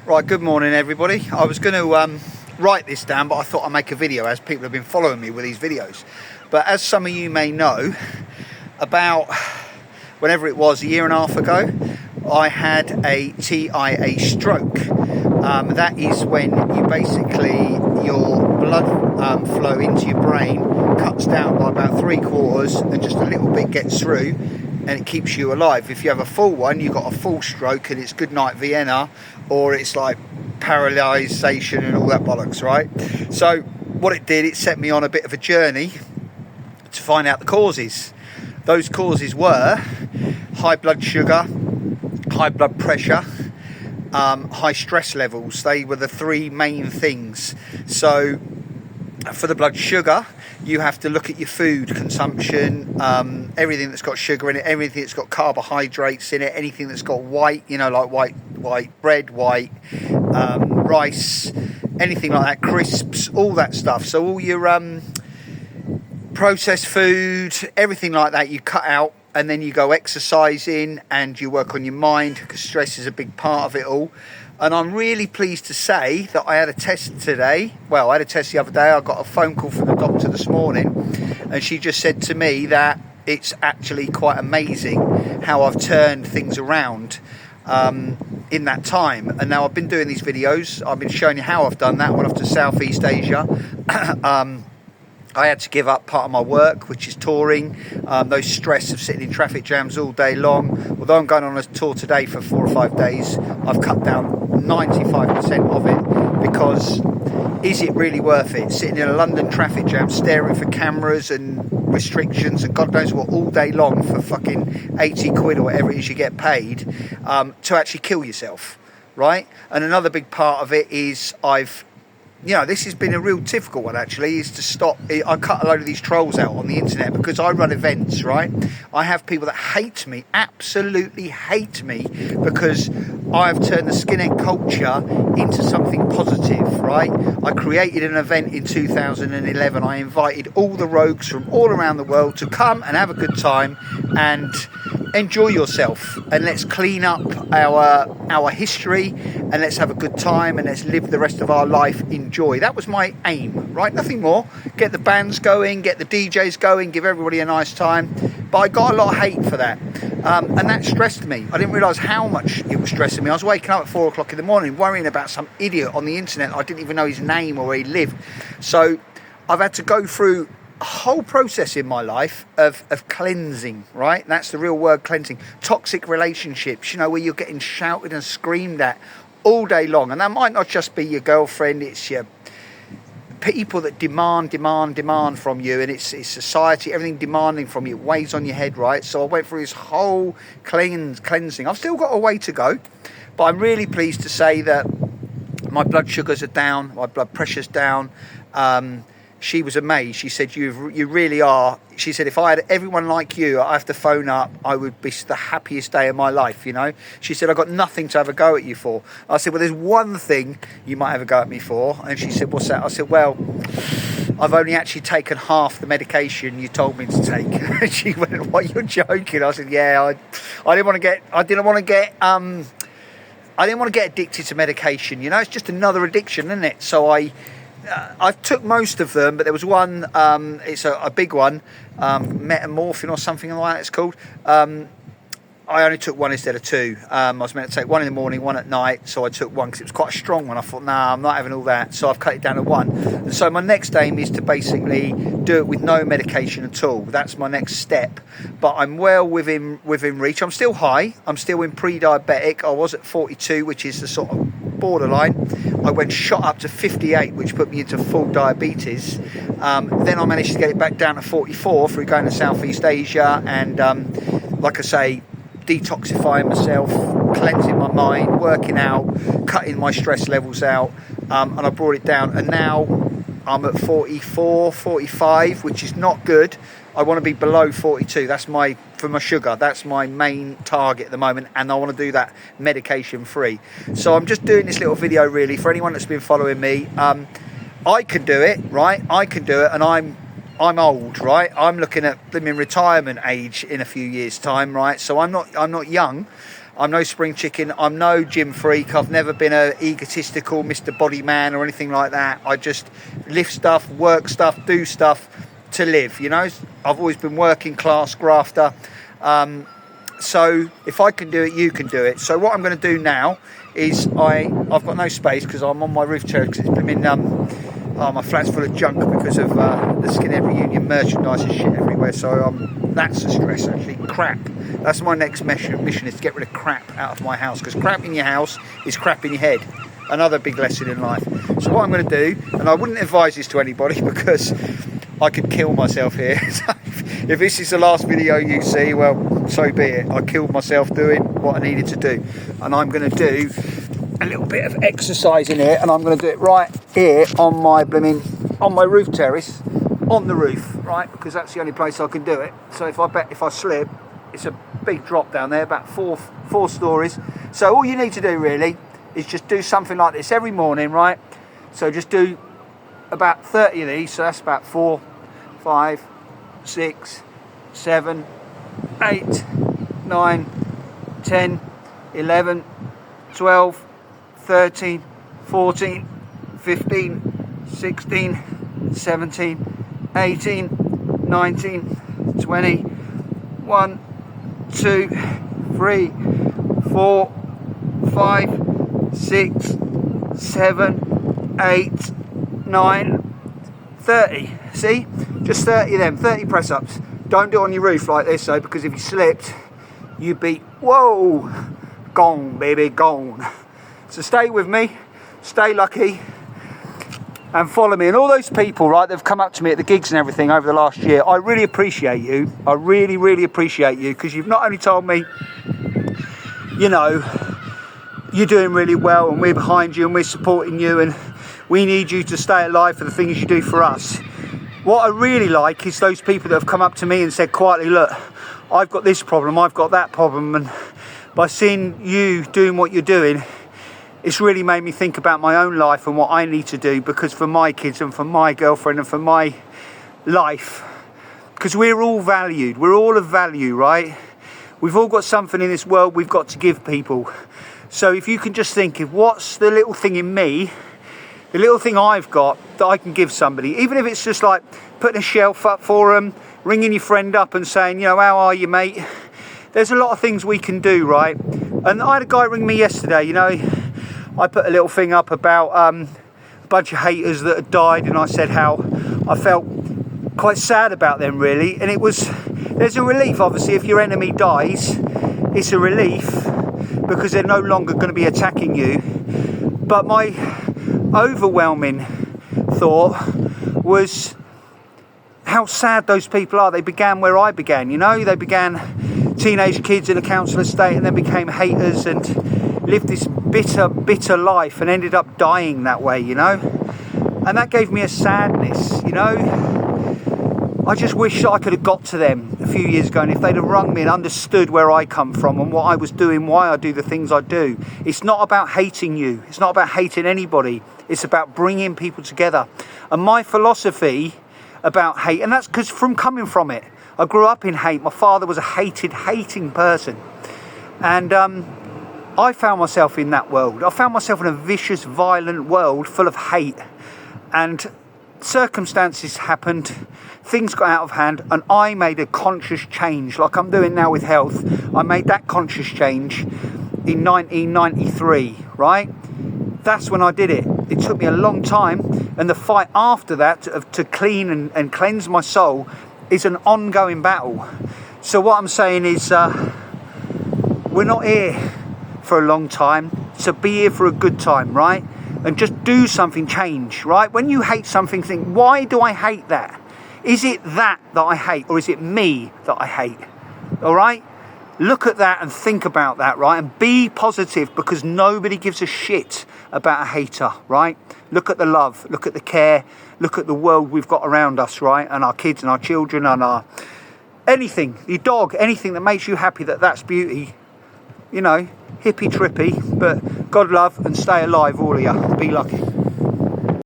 Right, good morning everybody. I was going to write this down, but I thought I'd make a video as people have been following me with these videos. But as some of you may know, about whenever it was, a year and a half ago, I had a TIA stroke. That is when you basically, your blood flow into your brain cuts down by about 3/4 and just a little bit gets through, and it keeps you alive. If you have a full one, you've got a full stroke and it's good night Vienna, or it's like paralysation and all that bollocks, right? So what it did, it set me on a bit of a journey to find out the causes. Those causes were high blood sugar, high blood pressure, high stress levels. They were the three main things. So for the blood sugar, you have to look at your food consumption, everything that's got sugar in it, everything that's got carbohydrates in it, anything that's got white, you know, like white bread, white rice, anything like that, crisps, all that stuff. So all your processed food, everything like that, you cut out, and then you go exercising and you work on your mind, because stress is a big part of it all. And I'm really pleased to say that I had a test today. Well, I had a test the other day. I got a phone call from the doctor this morning, and she just said to me that it's actually quite amazing how I've turned things around in that time. And now I've been doing these videos. I've been showing you how I've done that. I went off to Southeast Asia. I had to give up part of my work, which is touring, those stress of sitting in traffic jams all day long. Although I'm going on a tour today for 4 or 5 days, I've cut down 95% of it, because is it really worth it? Sitting in a London traffic jam, staring for cameras and restrictions and God knows what all day long for fucking 80 quid or whatever it is you get paid, to actually kill yourself, right? And another big part of it is this has been a real difficult one actually, is to stop. I cut a load of these trolls out on the internet because I run events, right? I have people that hate me, absolutely hate me, because I've turned the skinhead culture into something positive, right? I created an event in 2011. I invited all the rogues from all around the world to come and have a good time and enjoy yourself, and let's clean up our history, and let's have a good time, and let's live the rest of our life in joy. That was my aim, right? Nothing more. Get the bands going, get the DJs going, give everybody a nice time. But I got a lot of hate for that, and that stressed me. I didn't realise how much it was stressing me. I was waking up at 4 o'clock in the morning worrying about some idiot on the internet. I didn't even know his name or where he lived. So I've had to go through a whole process in my life of cleansing, right? That's the real word, cleansing. Toxic relationships, where you're getting shouted and screamed at all day long. And that might not just be your girlfriend, it's your people that demand from you, and it's society, everything demanding from you. It weighs on your head, right? So I went through this whole cleansing. I've still got a way to go, but I'm really pleased to say that my blood sugars are down, my blood pressure's down. She was amazed. She said, you really are. She said, if I had everyone like you, I have to phone up, I would be the happiest day of my life, She said, I've got nothing to have a go at you for. I said, well, there's one thing you might have a go at me for. And she said, what's that? I said, well, I've only actually taken half the medication you told me to take. And she went, what, you're joking? I said, yeah, I didn't want to get addicted to medication. It's just another addiction, isn't it? So I took most of them, but there was one, it's a big one, metamorphin or something like that it's called. I only took one instead of two. I was meant to take one in the morning, one at night, so I took one because it was quite a strong one. I thought, nah, I'm not having all that, so I've cut it down to one. And so my next aim is to basically do it with no medication at all. That's my next step, but I'm well within reach. I'm still high, I'm still in pre-diabetic. I was at 42, which is the sort of borderline. I went shot up to 58, which put me into full diabetes. Then I managed to get it back down to 44 through going to Southeast Asia and, like I say, detoxifying myself, cleansing my mind, working out, cutting my stress levels out, and I brought it down. And now I'm at 44, 45, which is not good. I want to be below 42. That's for my sugar, that's my main target at the moment, and I want to do that medication free. So I'm just doing this little video really for anyone that's been following me. I can do it, right? I can do it, and I'm old, right? I'm looking at them in retirement age in a few years' time, right? So I'm not young, I'm no spring chicken. I'm no gym freak. I've never been a egotistical Mr. Body Man or anything like that. I just lift stuff, work stuff, do stuff to live, you know. I've always been working class grafter. So if I can do it, you can do it. So what I'm going to do now is I've got no space because I'm on my roof terrace because it's been my flat's full of junk because of the Skinhead Reunion merchandise and shit everywhere. So that's a stress actually. Crap. That's my next mission is to get rid of crap out of my house, because crap in your house is crap in your head. Another big lesson in life. So what I'm going to do, and I wouldn't advise this to anybody because I could kill myself here. So if this is the last video you see, well, so be it. I killed myself doing what I needed to do. And I'm going to do a little bit of exercise in here, and I'm going to do it right here on my roof terrace, on the roof, right? Because that's the only place I can do it. So if I slip, it's a big drop down there, about four stories. So all you need to do really is just do something like this every morning, right? So just do about 30 of these. So that's about 4, 5, 6, 7, 8, 9, 10, 11, 12, 13, 14, 15, 16, 17, 18, 19, 20, 1, 2, 3, 4, 5, 6, 7, 8, 9, 30. See? Just 30 of them, 30 press ups. Don't do it on your roof like this though, because if you slipped, you'd be, whoa, gone, baby, gone. So stay with me, stay lucky, and follow me. And all those people, right, that have come up to me at the gigs and everything over the last year, I really appreciate you. I really, really appreciate you, because you've not only told me, you know, you're doing really well and we're behind you and we're supporting you and we need you to stay alive for the things you do for us. What I really like is those people that have come up to me and said quietly, look, I've got this problem, I've got that problem, and by seeing you doing what you're doing, it's really made me think about my own life and what I need to do, because for my kids and for my girlfriend and for my life, because we're all valued, we're all of value, right? We've all got something in this world we've got to give people. So if you can just think of what's the little thing in me, the little thing I've got that I can give somebody, even if it's just like putting a shelf up for them, ringing your friend up and saying, you know, how are you, mate? There's a lot of things we can do, right? And I had a guy ring me yesterday, you know, I put a little thing up about a bunch of haters that had died, and I said how I felt quite sad about them really, and there's a relief obviously if your enemy dies, it's a relief because they're no longer going to be attacking you. But my overwhelming thought was how sad those people are. They began where I began, you know, they began teenage kids in a council estate and then became haters and lived this bitter life and ended up dying that way, you know. And that gave me a sadness, you know. I just wish I could have got to them a few years ago, and if they'd have rung me and understood where I come from and what I was doing, why I do the things I do. It's not about hating you. It's not about hating anybody. It's about bringing people together. And my philosophy about hate, and that's because from coming from it, I grew up in hate. My father was a hating person. And I found myself in that world. I found myself in a vicious, violent world full of hate. And circumstances happened, things got out of hand, and I made a conscious change, like I'm doing now with health. I made that conscious change in 1993, right? That's when I did it. It took me a long time, and the fight after that to clean and cleanse my soul is an ongoing battle. So what I'm saying is we're not here for a long time, so be here for a good time, right? And just do something, change, right? When you hate something, think, why do I hate that? Is it that I hate, or is it me that I hate? All right? Look at that and think about that, right? And be positive, because nobody gives a shit about a hater, right? Look at the love, look at the care, look at the world we've got around us, right? And our kids and our children and our anything, your dog, anything that makes you happy, that's beauty. You know, hippy trippy, but God love and stay alive, all of you. Be lucky.